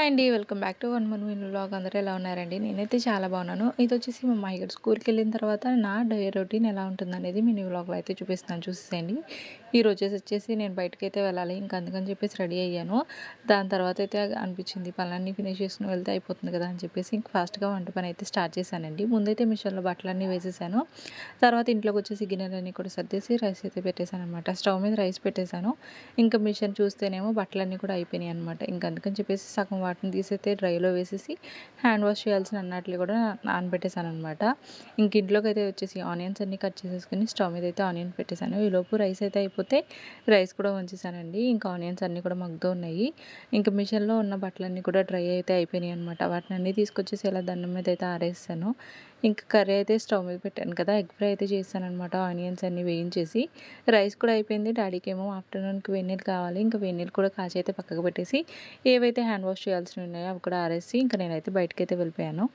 అండి. Welcome back to one more mini vlog. అందరూ ఎలా ఉన్నారండి? నేనైతే చాలా బాగున్నాను. ఇదొచ్చేసి మా అమ్మాయి గారు స్కూల్‌కెళ్ళిన తర్వాత నా డే రొటీన్ ఎలా ఉంటుందనేది మినీ వ్లాగ్‌లో అయితే చూపిస్తున్నాను చూసేసేయండి. ఈరోజొచ్చేసి నేను బయటకైతే వెళ్ళాలి. ఇంక అందుకని చెప్పేసి రెడీ అయ్యాను. దాని తర్వాత అయితే అనిపించింది పనులన్నీ ఫినిష్ చేసుకొని వెళ్తే అయిపోతుంది కదా అని చెప్పేసి ఇంక ఫాస్ట్‌గా వంట పని అయితే స్టార్ట్ చేశానండి. ముందైతే మిషన్‌లో బట్టలన్నీ వేసేసాను. తర్వాత ఇంట్లోకొచ్చేసి గిన్నెలన్నీ కూడా సర్దేసి రైస్ అయితే పెట్టేశాననమాట. స్టవ్ మీద రైస్ పెట్టేశాను. ఇంకా మిషన్ చూస్తేనేమో బట్టలన్నీ కూడా అయిపోయినాయి అనమాట. ఇంక అందుకని చెప్పేసి సగం వాటిని తీసైతే డ్రైలో వేసేసి హ్యాండ్ వాష్ చేయాల్సిన అన్నట్లు కూడా నానబెట్టేశాననమాట. ఇంక ఇంట్లోకైతే వచ్చేసి ఆనియన్స్ అన్నీ కట్ చేసేసుకొని స్టవ్ మీద అయితే ఆనియన్ పెట్టేశాను. ఈలోపు రైస్ అయితే అయిపోతే రైస్ కూడా వంచేసానండి. ఇంకా ఆనియన్స్ అన్నీ కూడా మగ్గుతూ ఉన్నాయి. ఇంకా మిషన్లో ఉన్న బట్టలన్నీ కూడా డ్రై అయితే అయిపోయినాయి అనమాట. వాటిని అన్నీ తీసుకొచ్చేసి ఇలా దండం మీద అయితే ఆరేసాను. ఇంకా కర్రీ అయితే స్టవ్ మీద పెట్టాను కదా, ఎగ్ ఫ్రై అయితే చేశాననమాట. ఆనియన్స్ అన్నీ వేయించేసి రైస్ కూడా అయిపోయింది. డాడీకేమో ఆఫ్టర్నూన్‌కి వేడి నీళ్ళు కావాలి. ఇంకా వేడి నీళ్ళు కూడా కాచి అయితే పక్కకు పెట్టేసి ఏవైతే హ్యాండ్ వాష్ చేయాల్సినవి ఉన్నాయో అవి కూడా ఆరేసి ఇంకా నేనైతే బయటకైతే వెళ్ళిపోయాను.